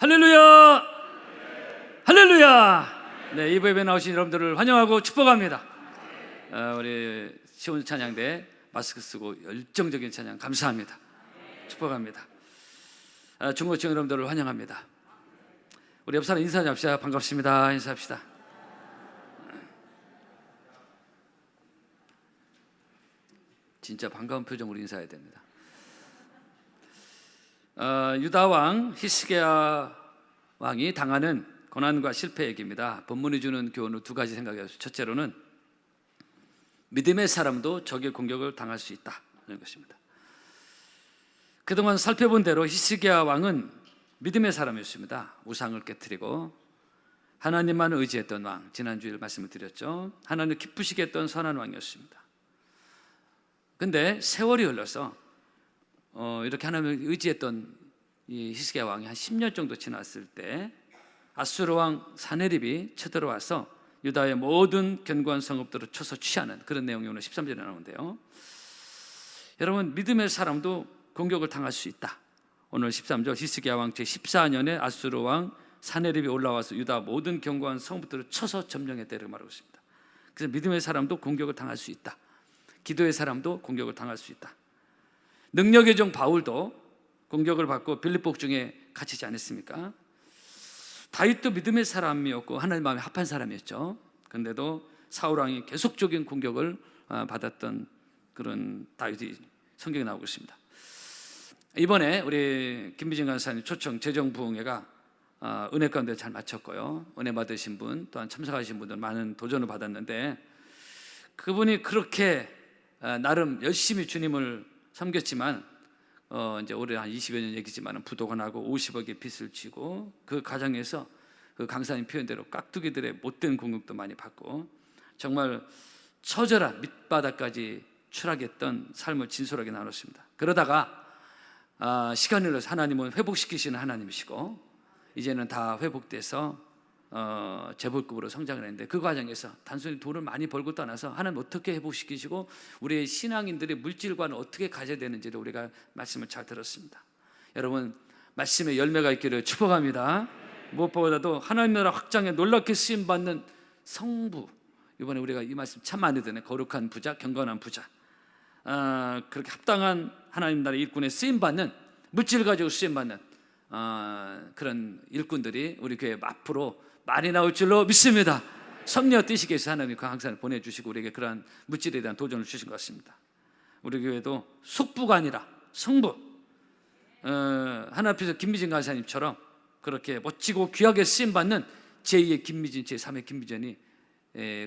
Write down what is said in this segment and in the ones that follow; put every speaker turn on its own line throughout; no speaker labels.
할렐루야! 할렐루야! 네, 이부 예배 나오신 여러분들을 환영하고 축복합니다. 우리 시온 찬양대 마스크 쓰고 열정적인 찬양 감사합니다. 축복합니다. 중고층 여러분들을 환영합니다. 우리 옆 사람 인사 잡시다. 반갑습니다. 인사합시다. 진짜 반가운 표정으로 인사해야 됩니다. 유다 왕 히스기야 왕이 당하는 고난과 실패 얘기입니다. 본문이 주는 교훈은 두 가지 생각이에요. 첫째로는 믿음의 사람도 적의 공격을 당할 수 있다는 것입니다. 그동안 살펴본 대로 히스기야 왕은 믿음의 사람이었습니다. 우상을 깨뜨리고 하나님만 의지했던 왕, 지난주에 말씀을 드렸죠. 하나님 기쁘시게 했던 선한 왕이었습니다. 근데 세월이 흘러서 이렇게 하나님을 의지했던 이 히스기야 왕이 한 10년 정도 지났을 때 아수르 왕 사네립이 쳐들어와서 유다의 모든 견고한 성읍들을 쳐서 취하는 그런 내용이 오늘 13절에 나오는데요. 여러분, 믿음의 사람도 공격을 당할 수 있다. 오늘 13절 히스기야 왕 제14년에 아수르 왕 사네립이 올라와서 유다 모든 견고한 성읍들을 쳐서 점령했다고 말하고 있습니다. 그래서 믿음의 사람도 공격을 당할 수 있다. 기도의 사람도 공격을 당할 수 있다. 능력의 종 바울도 공격을 받고 빌립보 중에 갇히지 않았습니까? 다윗도 믿음의 사람이었고 하나님 마음에 합한 사람이었죠. 그런데도 사울 왕이 계속적인 공격을 받았던 그런 다윗이 성경에 나오고 있습니다. 이번에 우리 김미진 간사님 초청 재정부흥회가 은혜 가운데 잘 마쳤고요. 은혜 받으신 분 또한 참석하신 분들 많은 도전을 받았는데 그분이 그렇게 나름 열심히 주님을 섬겼지만 이제 올해 한 20여 년 얘기지만 부도가 나고 50억의 빚을 지고 그 과정에서 그 강사님 표현대로 깍두기들의 못된 공격도 많이 받고 정말 처절한 밑바닥까지 추락했던 삶을 진솔하게 나눴습니다. 그러다가 시간이 흘러서 하나님은 회복시키시는 하나님이시고 이제는 다 회복돼서 재벌급으로 성장을 했는데 그 과정에서 단순히 돈을 많이 벌고 떠나서 하나님 어떻게 회복시키시고 우리의 신앙인들의 물질관을 어떻게 가져야 되는지를 우리가 말씀을 잘 들었습니다. 여러분, 말씀의 열매가 있기를 축복합니다. 무엇보다도 하나님 나라 확장에 놀랍게 쓰임받는 성부, 이번에 우리가 이 말씀 참 많이 듣네. 거룩한 부자, 경건한 부자, 그렇게 합당한 하나님 나라의 일꾼에 쓰임받는, 물질 가지고 쓰임받는 그런 일꾼들이 우리 교회 앞으로 많이 나올 줄로 믿습니다. 섭리와 뜻이 계셔서 하나님이 그 항상 보내주시고 우리에게 그러한 물질에 대한 도전을 주신 것 같습니다. 우리 교회도 속부가 아니라 성부, 하나 앞에서 김미진 간사님처럼 그렇게 멋지고 귀하게 쓰임받는 제2의 김미진, 제3의 김미진이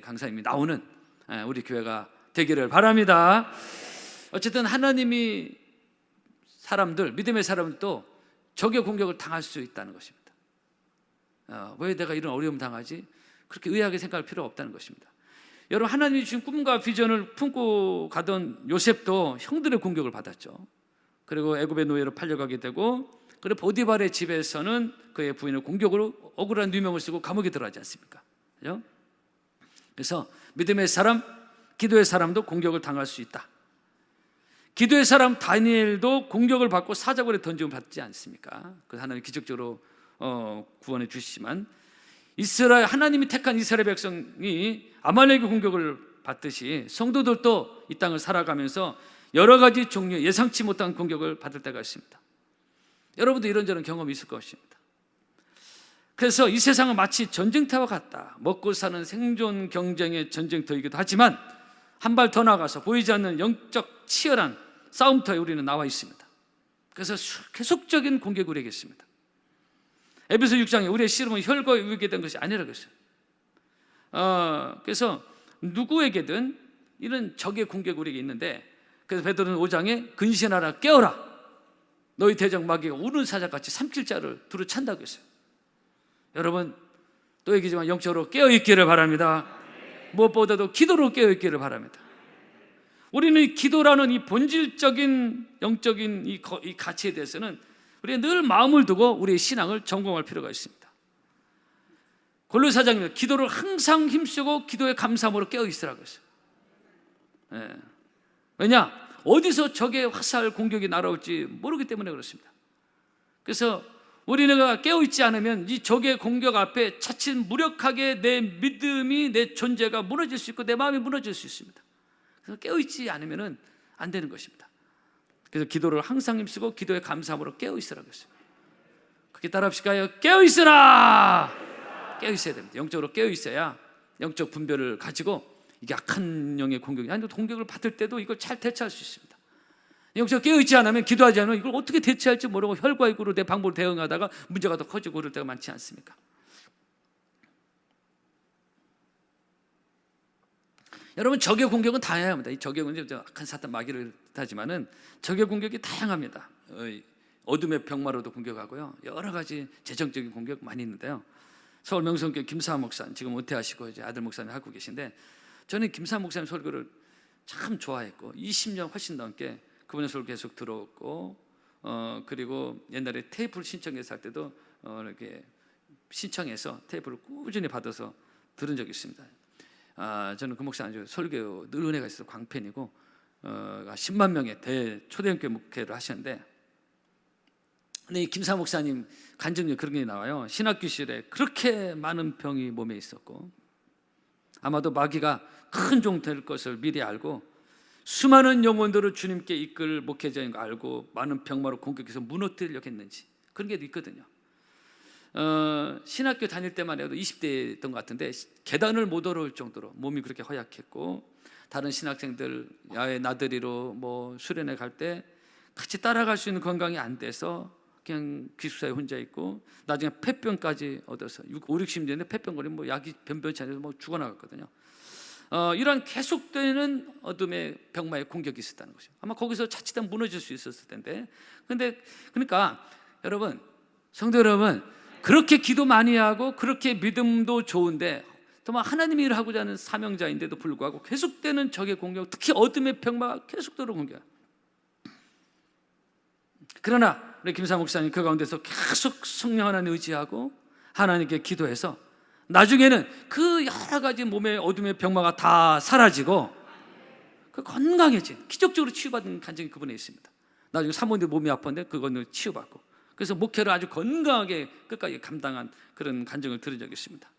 강사님이 나오는 우리 교회가 되기를 바랍니다. 어쨌든 하나님이 사람들, 믿음의 사람들도 적의 공격을 당할 수 있다는 것입니다. 왜 내가 이런 어려움 당하지? 그렇게 의아하게 생각할 필요가 없다는 것입니다. 여러분, 하나님이 주신 꿈과 비전을 품고 가던 요셉도 형들의 공격을 받았죠. 그리고 애굽의 노예로 팔려가게 되고, 그리고 보디발의 집에서는 그의 부인을 공격으로 억울한 누명을 쓰고 감옥에 들어가지 않습니까? 그렇죠? 그래서 믿음의 사람, 기도의 사람도 공격을 당할 수 있다. 기도의 사람 다니엘도 공격을 받고 사자굴에 던짐을 받지 않습니까? 그래서 하나님 기적적으로 구원해 주시지만 이스라엘, 하나님이 택한 이스라엘 백성이 아말렉의 공격을 받듯이 성도들도 이 땅을 살아가면서 여러 가지 종류의 예상치 못한 공격을 받을 때가 있습니다. 여러분도 이런저런 경험이 있을 것입니다. 그래서 이 세상은 마치 전쟁터와 같다. 먹고 사는 생존 경쟁의 전쟁터이기도 하지만 한 발 더 나가서 보이지 않는 영적 치열한 싸움터에 우리는 나와 있습니다. 그래서 계속적인 공격이 우리에게 있습니다. 에베소 6장에 우리의 씨름은 혈과 육에 된 것이 아니라고 했어요. 그래서 누구에게든 이런 적의 공격이 우리에게 있는데, 그래서 베드로는 5장에 근신하라, 깨어라, 너희 대적 마귀가 우는 사자같이 삼킬 자를 두루 찬다고 했어요. 여러분, 또 얘기지만 영적으로 깨어있기를 바랍니다. 무엇보다도 기도로 깨어있기를 바랍니다. 우리는 이 기도라는 이 본질적인 영적인 이 가치에 대해서는 우리가 늘 마음을 두고 우리의 신앙을 점검할 필요가 있습니다. 골로새 4장입니다. 기도를 항상 힘쓰고 기도의 감사함으로 깨어있으라고 했어요. 왜냐? 어디서 적의 화살 공격이 날아올지 모르기 때문에 그렇습니다. 그래서 우리가 깨어있지 않으면 이 적의 공격 앞에 자칫 무력하게 내 믿음이, 내 존재가 무너질 수 있고 내 마음이 무너질 수 있습니다. 그래서 깨어있지 않으면 안 되는 것입니다. 그래서 기도를 항상 힘쓰고 기도의 감사함으로 깨어있으라고 했어요. 그렇게 따라합시까요? 깨어있으라! 깨어있어야 됩니다. 영적으로 깨어있어야 영적 분별을 가지고 이게 악한 영의 공격이 아니 공격을 받을 때도 이걸 잘 대처할 수 있습니다. 영적으로 깨어있지 않으면, 기도하지 않으면 이걸 어떻게 대처할지 모르고 혈과육으로 내 방법으로 대응하다가 문제가 더 커지고 그럴 때가 많지 않습니까? 여러분, 적의 공격은 다양합니다. 이 적의 공격은 악한 사탄 마귀를 뜻하지만은 적의 공격이 다양합니다. 어둠의 병마로도 공격하고요, 여러 가지 재정적인 공격 많이 있는데요. 서울 명성교회 김사한 목사님, 지금 은퇴하시고 이제 아들 목사님 하고 계신데, 저는 김사한 목사님 설교를 참 좋아했고 20년 훨씬 넘게 그분의 설교 계속 들었고, 그리고 옛날에 테이프를 신청해서 할 때도 이렇게 신청해서 테이프를 꾸준히 받아서 들은 적이 있습니다. 저는 그 목사님 설교 늘 은혜가 있어서 광팬이고, 10만 명의 초대형교회 목회를 하셨는데, 근데 이 김사 목사님 간증에 그런 게 나와요. 신학교실에 그렇게 많은 병이 몸에 있었고, 아마도 마귀가 큰 종 될 것을 미리 알고 수많은 영혼들을 주님께 이끌 목회자인 거 알고 많은 병마로 공격해서 무너뜨리려고 했는지, 그런 게 있거든요. 신학교 다닐 때만 해도 20대였던 것 같은데 계단을 못 오를 정도로 몸이 그렇게 허약했고, 다른 신학생들 야외 나들이로 뭐 수련회 갈 때 같이 따라갈 수 있는 건강이 안 돼서 그냥 기숙사에 혼자 있고, 나중에 폐병까지 얻어서 50-60년대 폐병 걸리면 뭐 약이 변변치 않아서 뭐 죽어나갔거든요. 이런 계속되는 어둠의 병마의 공격이 있었다는 것이죠. 아마 거기서 자칫하면 무너질 수 있었을 텐데, 그러니까 여러분, 성도 여러분, 그렇게 기도 많이 하고 그렇게 믿음도 좋은데 정말 하나님이 일하고자 하는 사명자인데도 불구하고 계속되는 적의 공격, 특히 어둠의 병마가 계속적으로 공격. 그러나 우리 김사 목사님 그 가운데서 계속 성령 하나님 의지하고 하나님께 기도해서 나중에는 그 여러 가지 몸의 어둠의 병마가 다 사라지고 그 건강해진, 기적적으로 치유받은 간증이 그분에 있습니다. 나중에 사모님들 몸이 아팠는데 그거는 치유받고, 그래서 목회를 아주 건강하게 끝까지 감당한 그런 간증을 들은 적이 있습니다.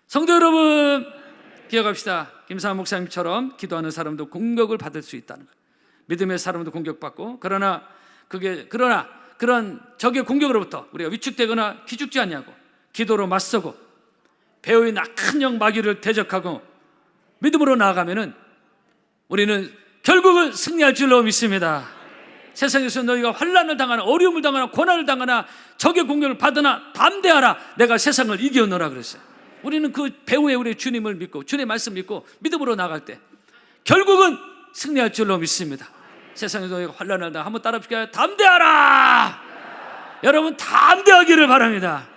성도 여러분, 기억합시다. 김사 목사님처럼 기도하는 사람도 공격을 받을 수 있다는 것. 믿음의 사람도 공격받고, 그러나 그런 적의 공격으로부터 우리가 위축되거나 기죽지 않냐고 기도로 맞서고 배후의 악한 영 마귀를 대적하고 믿음으로 나아가면은 우리는 결국은 승리할 줄로 믿습니다. 세상에서 너희가 환난을 당하나 어려움을 당하나 고난을 당하나 적의 공격을 받으나 담대하라, 내가 세상을 이겨노라 그랬어요. 우리는 그 배후에 우리 주님을 믿고 주님의 말씀 믿고 믿음으로 나갈 때 결국은 승리할 줄로 믿습니다. 세상에서 너희가 환난을 당하나, 한번 따라합시다. 담대하라. 여러분, 담대하기를 바랍니다.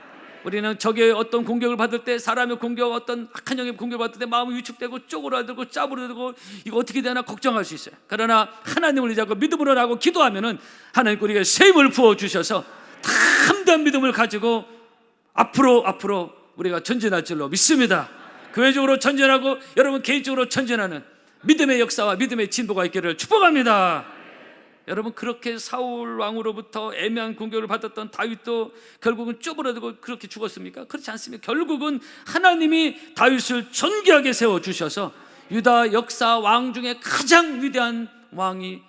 우리는 적의 어떤 공격을 받을 때, 사람의 공격, 어떤 악한 영의 공격을 받을 때 마음이 위축되고 쪼그라들고 짜부러들고 이거 어떻게 되나 걱정할 수 있어요. 그러나 하나님을 의지하고 믿음으로 나가고 기도하면은 하나님 우리에게 새 힘을 부어주셔서 담대한 믿음을 가지고 앞으로 우리가 전진할 줄로 믿습니다. 교회적으로 전진하고 여러분 개인적으로 전진하는 믿음의 역사와 믿음의 진보가 있기를 축복합니다. 여러분, 그렇게 사울 왕으로부터 애매한 공격을 받았던 다윗도 결국은 쪼그라들고 그렇게 죽었습니까? 그렇지 않습니다. 결국은 하나님이 다윗을 존귀하게 세워주셔서 유다 역사 왕 중에 가장 위대한 왕이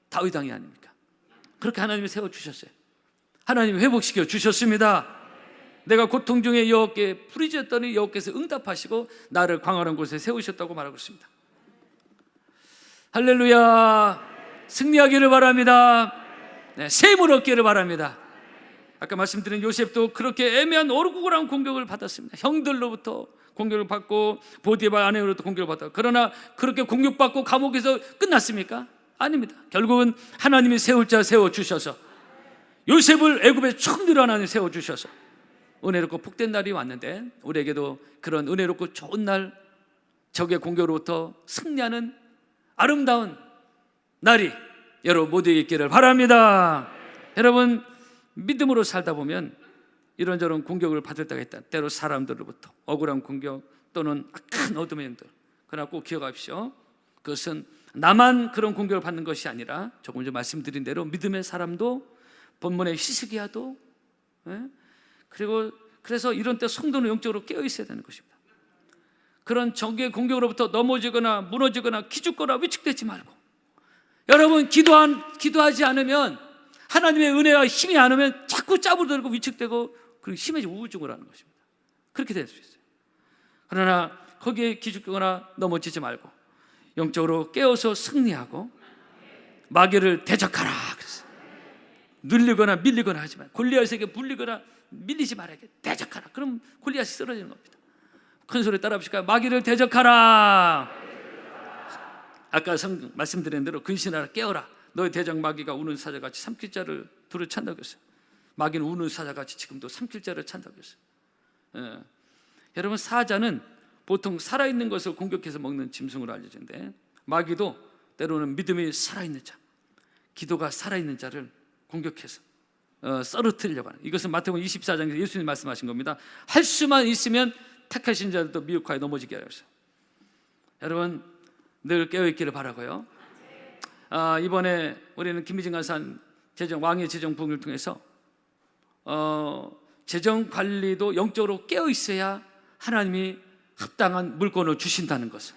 다윗 왕이 아닙니까? 그렇게 하나님이 세워주셨어요. 하나님이 회복시켜 주셨습니다. 내가 고통 중에 여호와께 부르짖었더니 여호와께서 응답하시고 나를 광활한 곳에 세우셨다고 말하고 있습니다. 할렐루야. 승리하기를 바랍니다. 네, 새 힘을 얻기를 바랍니다. 아까 말씀드린 요셉도 그렇게 애매한 어루구구란 공격을 받았습니다. 형들로부터 공격을 받고 보디발 아내로부터 공격을 받았고, 그러나 그렇게 공격받고 감옥에서 끝났습니까? 아닙니다. 결국은 하나님이 세울 자 세워주셔서 요셉을 애굽의 총리로 하나님 세워주셔서 은혜롭고 복된 날이 왔는데, 우리에게도 그런 은혜롭고 좋은 날, 적의 공격으로부터 승리하는 아름다운 날이 여러분 모두에게 있기를 바랍니다. 여러분, 믿음으로 살다 보면 이런저런 공격을 받을 때가 있다. 때로 사람들로부터 억울한 공격 또는 악한 어둠의 영들. 그러나 꼭 기억하십시오. 그것은 나만 그런 공격을 받는 것이 아니라 조금 전에 말씀드린 대로 믿음의 사람도 본문의 히스기야도 그리고 그래서 이런 때 성도는 영적으로 깨어 있어야 되는 것입니다. 그런 적의 공격으로부터 넘어지거나 무너지거나 기죽거나 위축되지 말고, 여러분 기도하지 않으면, 하나님의 은혜와 힘이 안 오면 자꾸 짜부들고 위축되고 그리고 심해지고 우울증을 하는 것입니다. 그렇게 될 수 있어요. 그러나 거기에 기죽거나 넘어지지 말고 영적으로 깨어서 승리하고 마귀를 대적하라 그랬어요. 눌리거나 밀리거나 하지 말고, 골리앗에게 물리거나 밀리지 말아야 돼. 대적하라. 그럼 골리앗이 쓰러지는 겁니다. 큰 소리 따라 합시다. 마귀를 대적하라. 아까 말씀드린 대로 근신하라, 깨어라. 너의 대적 마귀가 우는 사자같이 삼킬 자를 두루 찬다고 했어요. 마귀는 우는 사자같이 지금도 삼킬 자를 찬다고 했어요. 여러분, 사자는 보통 살아있는 것을 공격해서 먹는 짐승으로 알려진데, 마귀도 때로는 믿음이 살아있는 자, 기도가 살아있는 자를 공격해서 썰어뜨리려고 하는, 이것은 마태복음 24장에서 예수님이 말씀하신 겁니다. 할 수만 있으면 택하신 자들도 미혹하여 넘어지게 하였어요. 여러분, 늘 깨어있기를 바라고요. 이번에 우리는 김미진 간사한 왕의 재정 부흥을 통해서 재정 관리도 영적으로 깨어 있어야 하나님이 합당한 물건을 주신다는 것을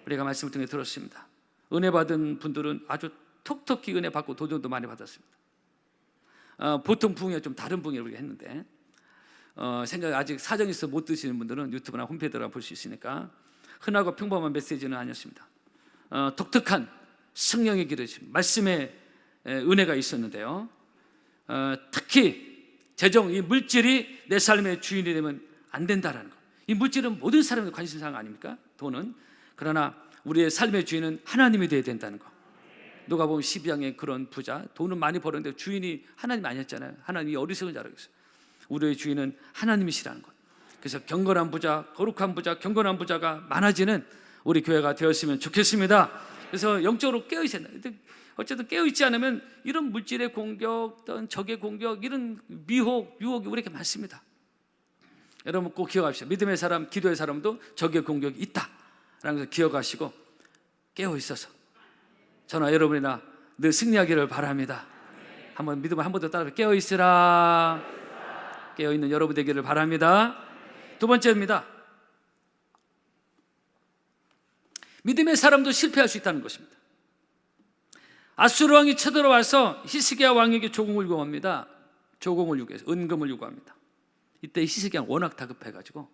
우리가 말씀을 통해 들었습니다. 은혜 받은 분들은 아주 톡톡히 은혜 받고 도전도 많이 받았습니다. 보통 부흥이 좀 다른 부흥을 우리가 했는데, 생각 아직 사정이 있어 못 드시는 분들은 유튜브나 홈페이지나 볼 수 있으니까, 흔하고 평범한 메시지는 아니었습니다. 독특한 성령의 기르심, 말씀의 은혜가 있었는데요. 특히 재정, 이 물질이 내 삶의 주인이 되면 안 된다라는 것. 이 물질은 모든 사람의 관심사가 아닙니까? 돈은. 그러나 우리의 삶의 주인은 하나님이 되어야 된다는 것. 누가복음 12장의 그런 부자, 돈은 많이 벌었는데 주인이 하나님 아니었잖아요. 하나님이 어리석은 자라고 했어요. 우리의 주인은 하나님이시라는 것. 그래서 경건한 부자, 거룩한 부자, 경건한 부자가 많아지는 우리 교회가 되었으면 좋겠습니다. 그래서 영적으로 깨어있어야 된다. 어쨌든 깨어있지 않으면 이런 물질의 공격, 어떤 적의 공격, 이런 유혹이 우리에게 많습니다. 여러분 꼭 기억하십시오. 믿음의 사람, 기도의 사람도 적의 공격이 있다라는 것을 기억하시고 깨어있어서 저나 여러분이나 늘 승리하기를 바랍니다. 한번 믿음을 한 번 더 따라 깨어있으라. 깨어있는 여러분 되기를 바랍니다. 두 번째입니다. 믿음의 사람도 실패할 수 있다는 것입니다. 아수르 왕이 쳐들어와서 히스기야 왕에게 조공을 요구합니다. 조공을 요구해서 은금을 요구합니다. 이때 히스기야 워낙 다급해가지고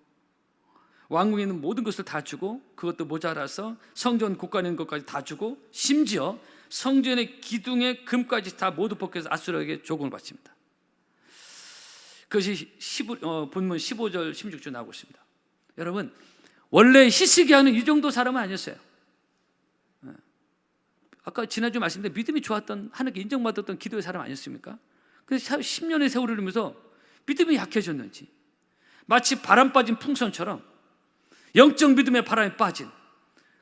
왕궁에 있는 모든 것을 다 주고, 그것도 모자라서 성전 곳간에 있는 것까지 다 주고, 심지어 성전의 기둥의 금까지 다 모두 벗겨서 아수르에게 조공을 바칩니다. 그것이 본문 15절 16절 나오고 있습니다. 여러분, 원래 히스기야는 이 정도 사람은 아니었어요. 아까 지난주 말씀드린 믿음이 좋았던, 하나님께 인정받았던 기도의 사람 아니었습니까? 그래서 10년의 세월을 이루면서 믿음이 약해졌는지 마치 바람 빠진 풍선처럼 영적 믿음의 바람에 빠진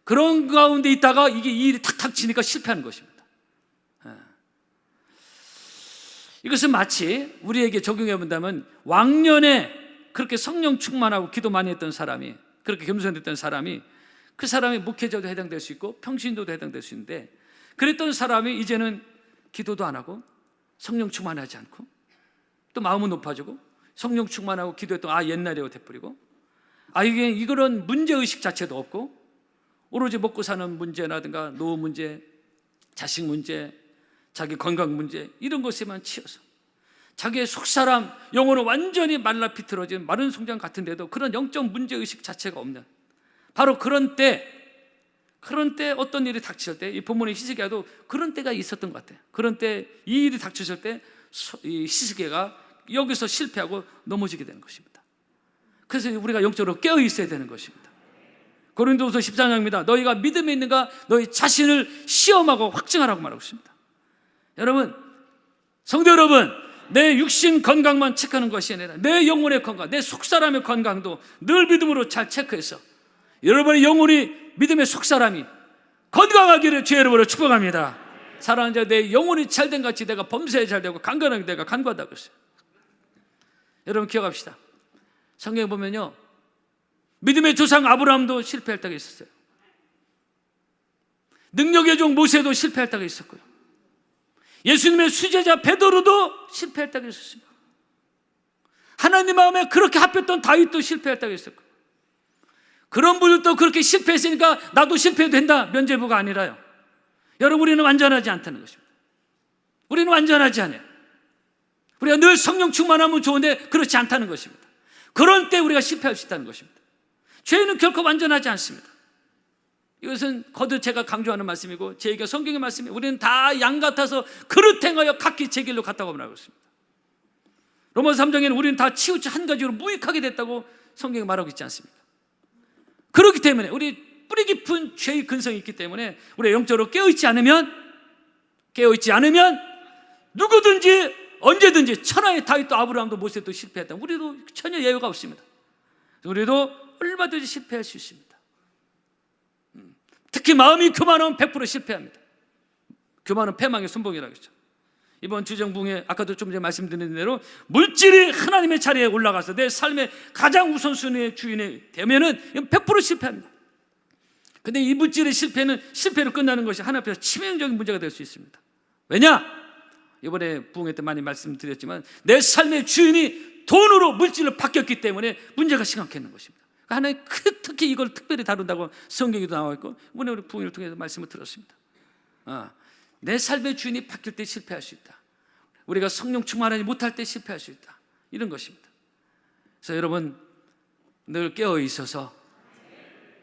그런 가운데 있다가 이 일이 탁탁 치니까 실패하는 것입니다. 이것은 마치 우리에게 적용해 본다면, 왕년에 그렇게 성령 충만하고 기도 많이 했던 사람이, 그렇게 겸손했던 사람이, 그 사람이 목회자도 해당될 수 있고 평신도도 해당될 수 있는데, 그랬던 사람이 이제는 기도도 안 하고 성령 충만하지 않고 또 마음은 높아지고 성령 충만하고 기도했던 옛날이라고 돼버리고, 이거는 문제의식 자체도 없고 오로지 먹고 사는 문제라든가 노후 문제, 자식 문제, 자기 건강 문제, 이런 것에만 치여서 자기의 속사람 영혼은 완전히 말라 비틀어진 마른 송장 같은데도 그런 영적 문제의식 자체가 없는, 바로 그런 때 어떤 일이 닥칠 때, 이 본문의 히스기야도 그런 때가 있었던 것 같아요. 그런 때 이 일이 닥쳤을 때 이 히스기야가 여기서 실패하고 넘어지게 되는 것입니다. 그래서 우리가 영적으로 깨어 있어야 되는 것입니다. 고린도후서 14장입니다. 너희가 믿음에 있는가 너희 자신을 시험하고 확증하라고 말하고 있습니다. 여러분, 성도 여러분, 내 육신 건강만 체크하는 것이 아니라 내 영혼의 건강, 내 속사람의 건강도 늘 믿음으로 잘 체크해서 여러분의 영혼이, 믿음의 속사람이 건강하기를 주의 이름으로 축복합니다. 사랑하는 자, 내 영혼이 잘된 같이 내가 범사에 잘되고 강건하게 내가 간구하다고 했어요. 여러분 기억합시다. 성경에 보면요, 믿음의 조상 아브라함도 실패할 때가 있었어요. 능력의 종 모세도 실패할 때가 있었고요. 예수님의 수제자 베드로도 실패할 때가 있었습니다. 하나님 마음에 그렇게 합했던 다윗도 실패했다고 했었고, 그런 분들도 그렇게 실패했으니까 나도 실패해도 된다, 면죄부가 아니라요. 여러분, 우리는 완전하지 않다는 것입니다. 우리는 완전하지 않아요. 우리가 늘 성령 충만하면 좋은데 그렇지 않다는 것입니다. 그런 때 우리가 실패할 수 있다는 것입니다. 죄는 결코 완전하지 않습니다. 이것은 거듭 제가 강조하는 말씀이고 제 얘기가 성경의 말씀이에요. 우리는 다 양 같아서 그릇 행하여 각기 제 길로 갔다고 말하고 있습니다. 로마서 3장에는 우리는 다 치우쳐 한 가지로 무익하게 됐다고 성경이 말하고 있지 않습니까? 그렇기 때문에 우리 뿌리 깊은 죄의 근성이 있기 때문에 우리가 영적으로 깨어있지 않으면 누구든지 언제든지 천하의 다윗도 아브라함도 모세도 실패했다. 우리도 전혀 예외가 없습니다. 우리도 얼마든지 실패할 수 있습니다. 특히 마음이 교만하면 100% 실패합니다. 교만은 패망의 순복이라고 했죠. 이번 주정부에 아까도 좀 전에 말씀드린 대로 물질이 하나님의 자리에 올라가서 내 삶의 가장 우선순위의 주인이 되면은 100% 실패합니다. 근데 이 물질의 실패는 실패로 끝나는 것이 하나님 앞에서 치명적인 문제가 될 수 있습니다. 왜냐? 이번에 부흥회 때 많이 말씀드렸지만 내 삶의 주인이 돈으로 물질로 바뀌었기 때문에 문제가 심각했는 것입니다. 하나님 특히 이걸 특별히 다룬다고 성경에도 나와 있고 이번에 우리 부흥회를 통해서 말씀을 들었습니다. 내 삶의 주인이 바뀔 때 실패할 수 있다. 우리가 성령 충만하지 못할 때 실패할 수 있다. 이런 것입니다. 그래서 여러분 늘 깨어 있어서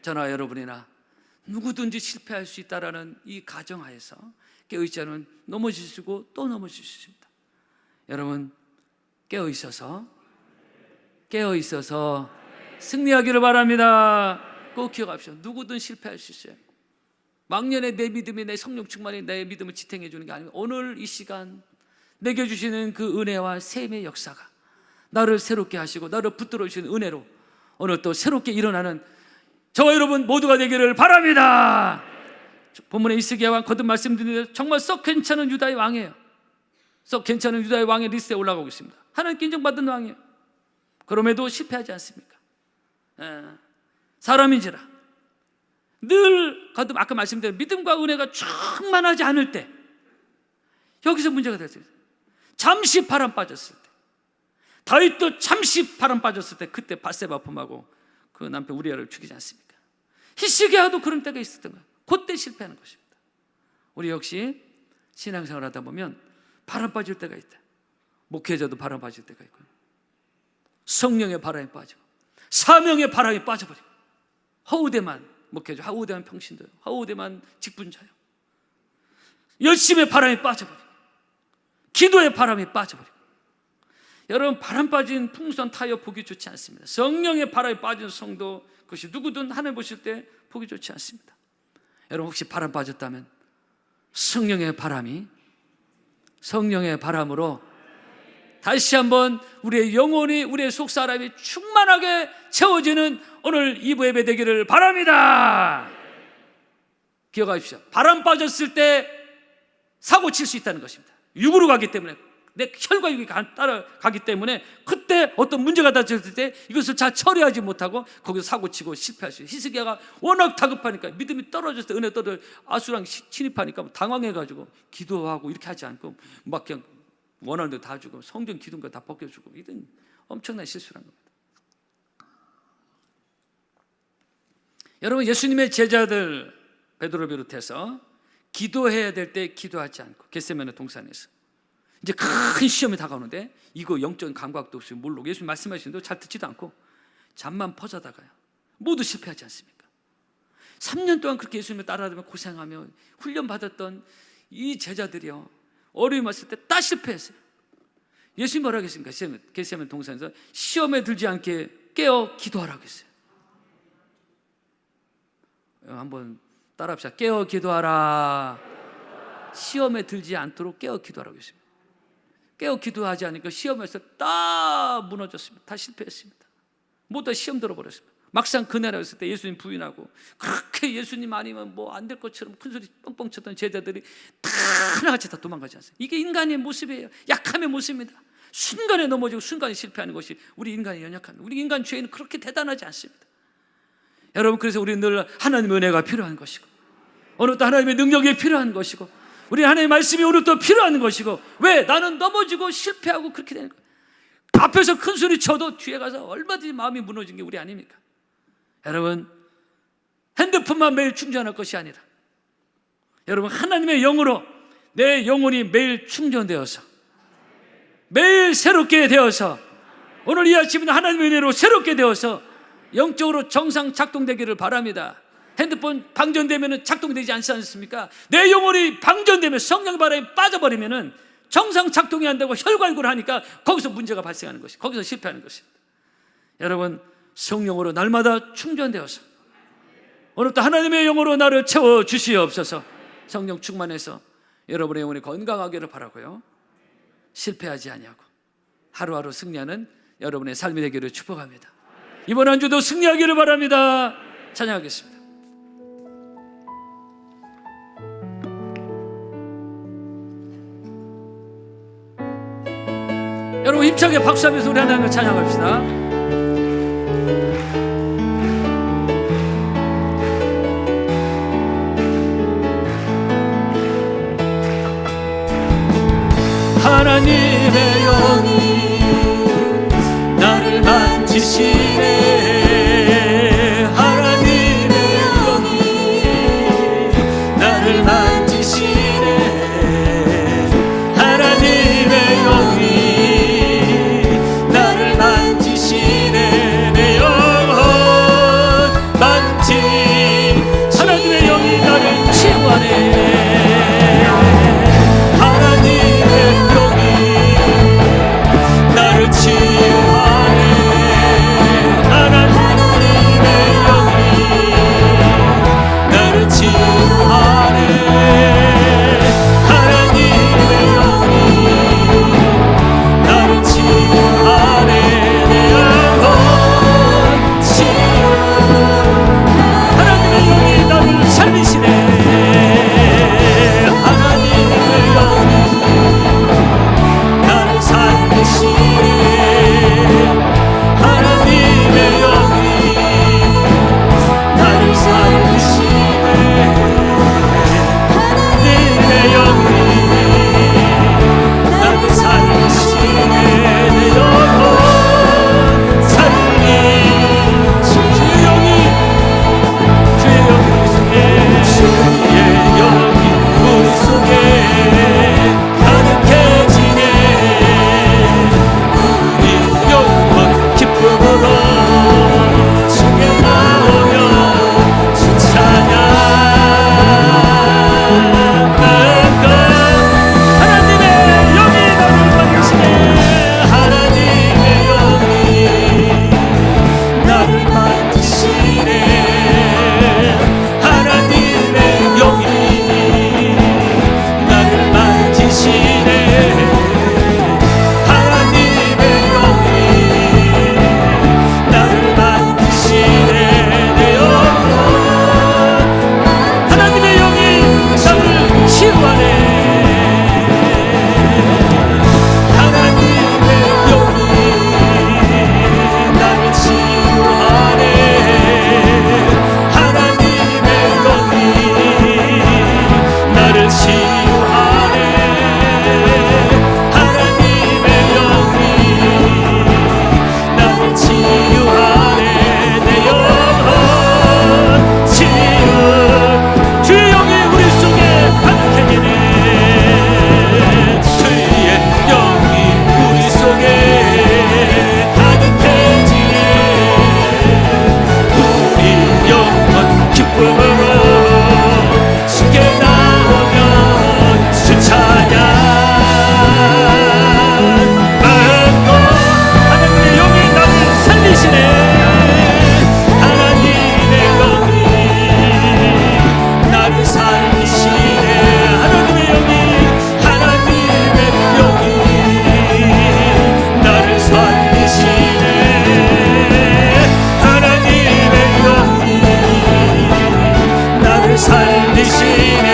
저나 여러분이나 누구든지 실패할 수 있다라는 이 가정하에서 깨어 있지 않으면 넘어질 수 있고 또 넘어질 수 있습니다. 여러분 깨어 있어서 승리하기를 바랍니다. 꼭 기억합시다. 누구든 실패할 수 있어요. 막년에 내 믿음이 내 성령 충만이 내 믿음을 지탱해 주는 게 아니고 오늘 이 시간 내게 주시는 그 은혜와 셈의 역사가 나를 새롭게 하시고 나를 붙들어 주시는 은혜로 오늘 또 새롭게 일어나는 저와 여러분 모두가 되기를 바랍니다. 본문에 히스기야 왕 거듭 말씀드린 대로 정말 썩 괜찮은 유다의 왕이에요. 썩 괜찮은 유다의 왕의 리스트에 올라가고 있습니다. 하나님께 인정받은 왕이에요. 그럼에도 실패하지 않습니까? 사람인지라 늘 거듭 아까 말씀드린 믿음과 은혜가 충만하지 않을 때 여기서 문제가 됐어요. 잠시 바람 빠졌을 때 다윗도 잠시 바람 빠졌을 때 그때 밧세바 품하고 그 남편 우리아를 죽이지 않습니까? 히스기야도 그런 때가 있었던 거예요. 그때 실패하는 것입니다. 우리 역시 신앙생활 하다 보면 바람 빠질 때가 있다. 목회자도 바람 빠질 때가 있고 성령의 바람이 빠지고 사명의 바람이 빠져버리고 허우대만 목회자, 허우대만 평신도요, 허우대만 직분자요, 열심의 바람이 빠져버리고 기도의 바람이 빠져버리고 여러분 바람 빠진 풍선 타이어 보기 좋지 않습니다. 성령의 바람이 빠진 성도 그것이 누구든 하늘 보실 때 보기 좋지 않습니다. 여러분 혹시 바람 빠졌다면 성령의 바람으로 다시 한번 우리의 영혼이 우리의 속사람이 충만하게 채워지는 오늘 2부 예배 되기를 바랍니다. 기억하십시오. 바람 빠졌을 때 사고 칠 수 있다는 것입니다. 육으로 가기 때문에 내 혈과 육이 따라가기 때문에 그때 어떤 문제가 닥쳤을 때 이것을 잘 처리하지 못하고 거기서 사고치고 실패할 수 있어요. 히스기야가 워낙 다급하니까 믿음이 떨어졌을 때 은혜 떨어져 아수랑 침입하니까 당황해가지고 기도하고 이렇게 하지 않고 막 그냥 원하는 대로 다 주고 성전 기둥과 다 벗겨주고 이런 엄청난 실수를 한 겁니다. 여러분 예수님의 제자들 베드로를 비롯해서 기도해야 될 때 기도하지 않고 겟세마네 동산에서 이제 큰 시험이 다가오는데 이거 영적인 감각도 없이 모르고 예수님 말씀하시는데 잘 듣지도 않고 잠만 퍼자다가요 모두 실패하지 않습니까? 3년 동안 그렇게 예수님을 따라다니며 고생하며 훈련받았던 이 제자들이요 어려움이 왔을 때 다 실패했어요. 예수님 뭐라고 했습니까? 겟세마네 동산에서 시험에 들지 않게 깨어 기도하라고 했어요. 한번 따라합시다. 깨어 기도하라. 시험에 들지 않도록 깨어 기도하라고 했습니다. 깨어 기도하지 않으니까 시험에서 다 무너졌습니다. 다 실패했습니다. 모두 다 시험 들어버렸습니다. 막상 그날 왔을 때 예수님 부인하고 그렇게 예수님 아니면 뭐 안 될 것처럼 큰소리 뻥뻥 쳤던 제자들이 다 하나같이 다 도망가지 않습니다. 이게 인간의 모습이에요. 약함의 모습입니다. 순간에 넘어지고 순간에 실패하는 것이 우리 인간의 연약함입니다. 우리 인간 죄는 그렇게 대단하지 않습니다. 여러분 그래서 우리는 늘 하나님의 은혜가 필요한 것이고 오늘도 하나님의 능력이 필요한 것이고 우리 하나님의 말씀이 오늘도 필요한 것이고 왜? 나는 넘어지고 실패하고 그렇게 되는 거예요. 앞에서 큰 소리 쳐도 뒤에 가서 얼마든지 마음이 무너진 게 우리 아닙니까? 여러분, 핸드폰만 매일 충전할 것이 아니라 여러분, 하나님의 영으로 내 영혼이 매일 충전되어서 매일 새롭게 되어서 오늘 이 아침은 하나님의 은혜로 새롭게 되어서 영적으로 정상 작동되기를 바랍니다. 핸드폰 방전되면 작동되지 않지 않습니까? 내 영혼이 방전되면 성령 바람에 빠져버리면 정상 작동이 안 되고 혈관구를 하니까 거기서 문제가 발생하는 것이, 거기서 실패하는 것입니다. 여러분, 성령으로 날마다 충전되어서 오늘도 하나님의 영으로 나를 채워주시옵소서. 성령 충만해서 여러분의 영혼이 건강하기를 바라고요, 실패하지 아니하고 하루하루 승리하는 여러분의 삶이 되기를 축복합니다. 이번 한 주도 승리하기를 바랍니다. 찬양하겠습니다. 여러분, 힘차게 박수하면서 우리 하나님을 찬양합시다. 하나님의 영이 나를 만지시네. 하나님의 영이 나를 만지시네. 하나님의 영이 나를 만지시네. 내 영혼 만지. 하나님의 영이 나를 치유하네.
살리시네.